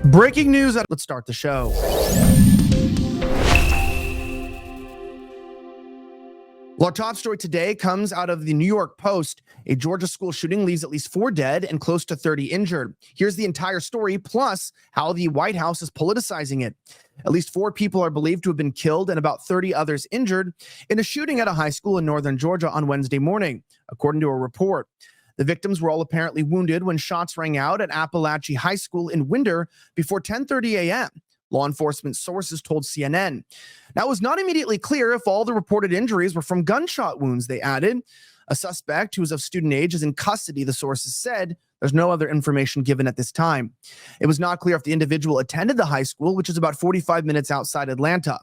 Breaking news. Let's start the show. Our top story today comes out of the New York Post. A Georgia school shooting leaves at least 4 dead and close to 30 injured. Here's the entire story, plus how the White House is politicizing it. At least 4 people are believed to have been killed and about 30 others injured in a shooting at a high school in northern Georgia on Wednesday morning, according to a report. The victims were all apparently wounded when shots rang out at Apalachee High School in Winder before 10:30 a.m., law enforcement sources told CNN. Now, it was not immediately clear if all the reported injuries were from gunshot wounds, they added. A suspect who is of student age is in custody, the sources said. There's no other information given at this time. It was not clear if the individual attended the high school, which is about 45 minutes outside Atlanta.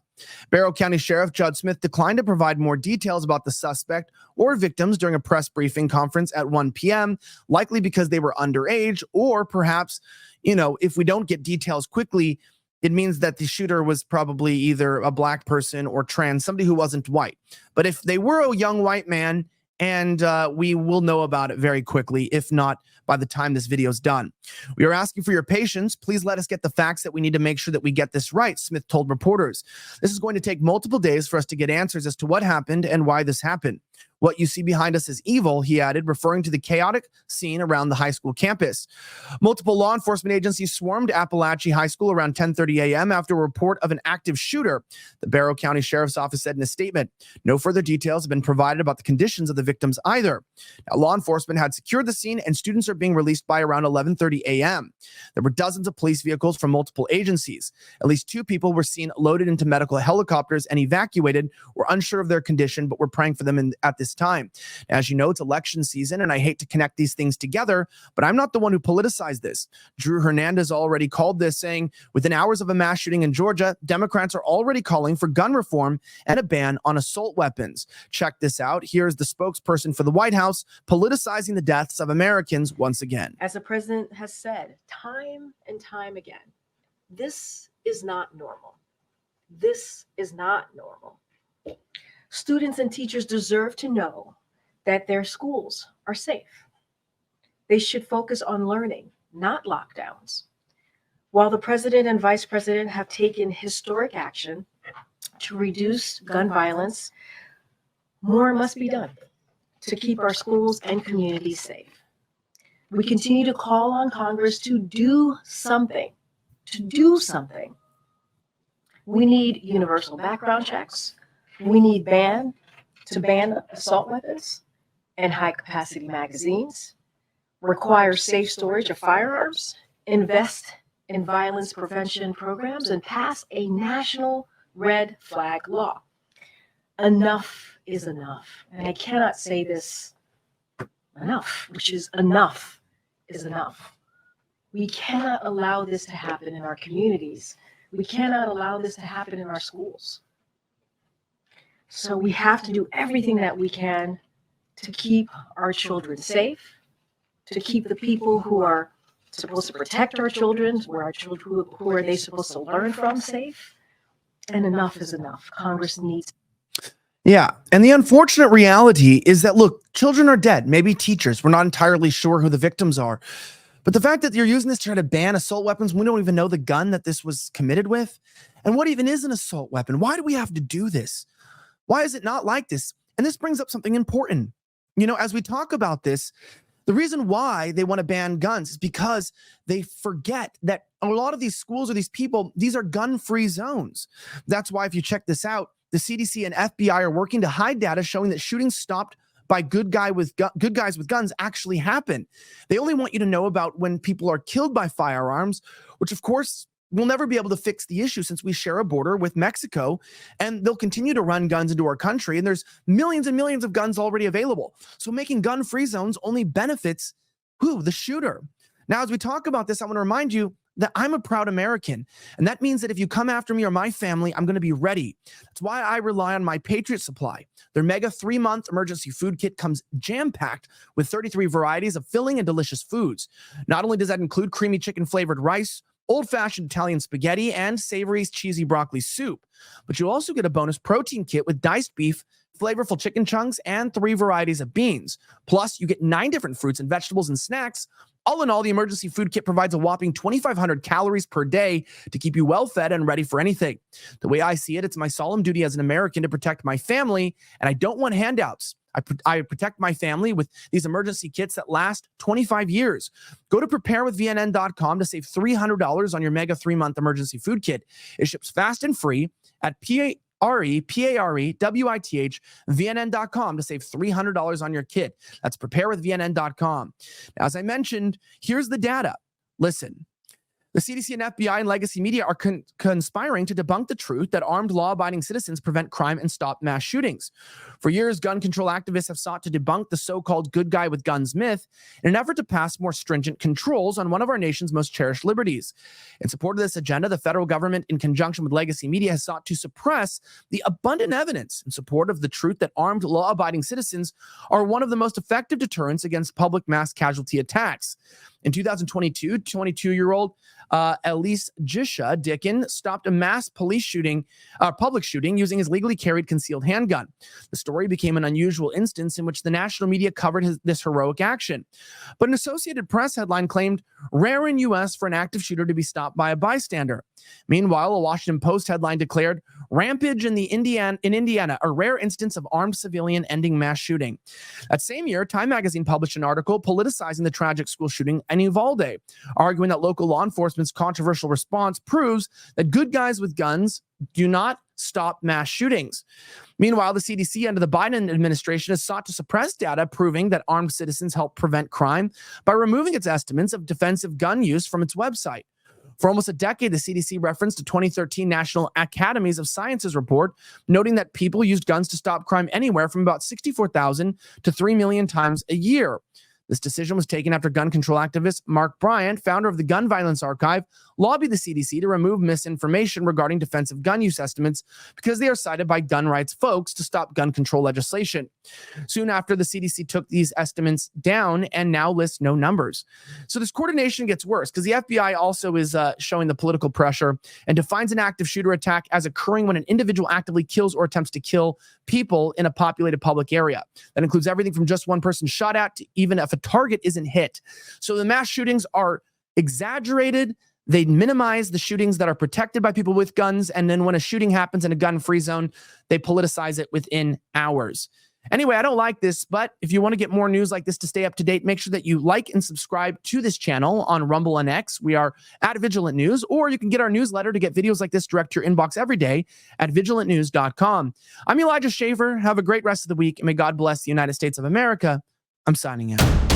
Barrow County Sheriff Judd Smith declined to provide more details about the suspect or victims during a press briefing conference at 1 p.m., likely because they were underage, or perhaps, if we don't get details quickly, it means that the shooter was probably either a black person or trans, somebody who wasn't white. But if they were a young white man, and we will know about it very quickly, if not by the time this video is done. We are asking for your patience. Please let us get the facts that we need to make sure that we get this right, Smith told reporters. This is going to take multiple days for us to get answers as to what happened and why this happened. What you see behind us is evil, he added, referring to the chaotic scene around the high school campus. Multiple law enforcement agencies swarmed Apalachee High School around 10:30 a.m. after a report of an active shooter, the Barrow County Sheriff's Office said in a statement. No further details have been provided about the conditions of the victims either. Now, law enforcement had secured the scene, and students are being released by around 11:30 a.m. There were dozens of police vehicles from multiple agencies. At least 2 people were seen loaded into medical helicopters and evacuated. We're unsure of their condition, but we're praying for them at this time. As you know, it's election season, and I hate to connect these things together, but I'm not the one who politicized this. Drew Hernandez already called this, saying, within hours of a mass shooting in Georgia, Democrats are already calling for gun reform and a ban on assault weapons. Check this out. Here's the spokesperson for the White House politicizing the deaths of Americans once again. As the president has said time and time again, this is not normal. This is not normal. Students and teachers deserve to know that their schools are safe. They should focus on learning, not lockdowns. While the president and vice president have taken historic action to reduce gun violence, more must be done to keep our schools and communities safe. We continue to call on Congress to do something, We need universal background checks. We need to ban assault weapons and high-capacity magazines, require safe storage of firearms, invest in violence prevention programs, and pass a national red flag law. Enough is enough. And I cannot say this enough, which is enough is enough. We cannot allow this to happen in our communities. We cannot allow this to happen in our schools. So we have to do everything that we can to keep our children safe, to keep the people who are supposed to protect our children, who are they supposed to learn from, safe. And enough is enough. Congress needs. Yeah. And the unfortunate reality is that, look, children are dead, maybe teachers. We're not entirely sure who the victims are. But the fact that you're using this to try to ban assault weapons, we don't even know the gun that this was committed with. And what even is an assault weapon? Why do we have to do this? Why is it not like this? And this brings up something important. As we talk about this, the reason why they want to ban guns is because they forget that a lot of these schools or these people, these are gun-free zones. That's why, if you check this out, the CDC and FBI are working to hide data showing that shootings stopped by good guys with guns actually happen. They only want you to know about when people are killed by firearms, which of course we'll never be able to fix the issue since we share a border with Mexico, and they'll continue to run guns into our country, and there's millions and millions of guns already available. So making gun-free zones only benefits the shooter. Now, as we talk about this, I want to remind you that I'm a proud American, and that means that if you come after me or my family, I'm going to be ready. That's why I rely on my Patriot Supply. Their mega 3-month emergency food kit comes jam-packed with 33 varieties of filling and delicious foods. Not only does that include creamy chicken flavored rice, old-fashioned Italian spaghetti, and savory cheesy broccoli soup, but you'll also get a bonus protein kit with diced beef, flavorful chicken chunks, and 3 varieties of beans. Plus, you get 9 different fruits and vegetables and snacks, All in all, the emergency food kit provides a whopping 2,500 calories per day to keep you well fed and ready for anything. The way I see it, it's my solemn duty as an American to protect my family, and I don't want handouts. I protect my family with these emergency kits that last 25 years. Go to preparewithvnn.com to save $300 on your mega 3-month emergency food kit. It ships fast and free at PareParewithVNN.com to save $300 on your kit. That's preparewithvnn.com. Now, as I mentioned, here's the data. Listen. The CDC and FBI and legacy media are conspiring to debunk the truth that armed law-abiding citizens prevent crime and stop mass shootings. For years, gun control activists have sought to debunk the so-called good guy with guns myth in an effort to pass more stringent controls on one of our nation's most cherished liberties. In support of this agenda, the federal government, in conjunction with legacy media, has sought to suppress the abundant evidence in support of the truth that armed law-abiding citizens are one of the most effective deterrents against public mass casualty attacks. In 2022, 22-year-old Elise Jisha Dickin stopped a mass public shooting using his legally carried concealed handgun. The story became an unusual instance in which the national media covered this heroic action. But an Associated Press headline claimed, "Rare in U.S. for an active shooter to be stopped by a bystander." Meanwhile, a Washington Post headline declared, "Rampage in Indiana, a rare instance of armed civilian ending mass shooting." That same year, Time magazine published an article politicizing the tragic school shooting in Uvalde, arguing that local law enforcement's controversial response proves that good guys with guns do not stop mass shootings. Meanwhile, the CDC under the Biden administration has sought to suppress data proving that armed citizens help prevent crime by removing its estimates of defensive gun use from its website. For almost a decade, the CDC referenced a 2013 National Academies of Sciences report noting that people used guns to stop crime anywhere from about 64,000 to 3 million times a year. This decision was taken after gun control activist Mark Bryant, founder of the Gun Violence Archive, lobbied the CDC to remove misinformation regarding defensive gun use estimates because they are cited by gun rights folks to stop gun control legislation. Soon after, the CDC took these estimates down and now lists no numbers. So this coordination gets worse because the FBI also is showing the political pressure and defines an active shooter attack as occurring when an individual actively kills or attempts to kill people in a populated public area. That includes everything from just one person shot at to even if a target isn't hit. So the mass shootings are exaggerated. They minimize the shootings that are protected by people with guns. And then when a shooting happens in a gun-free zone, they politicize it within hours. Anyway, I don't like this, but if you want to get more news like this to stay up to date, make sure that you like and subscribe to this channel on Rumble and X. We are at Vigilant News, or you can get our newsletter to get videos like this direct to your inbox every day at vigilantnews.com. I'm Elijah Shaver. Have a great rest of the week, and may God bless the United States of America. I'm signing out.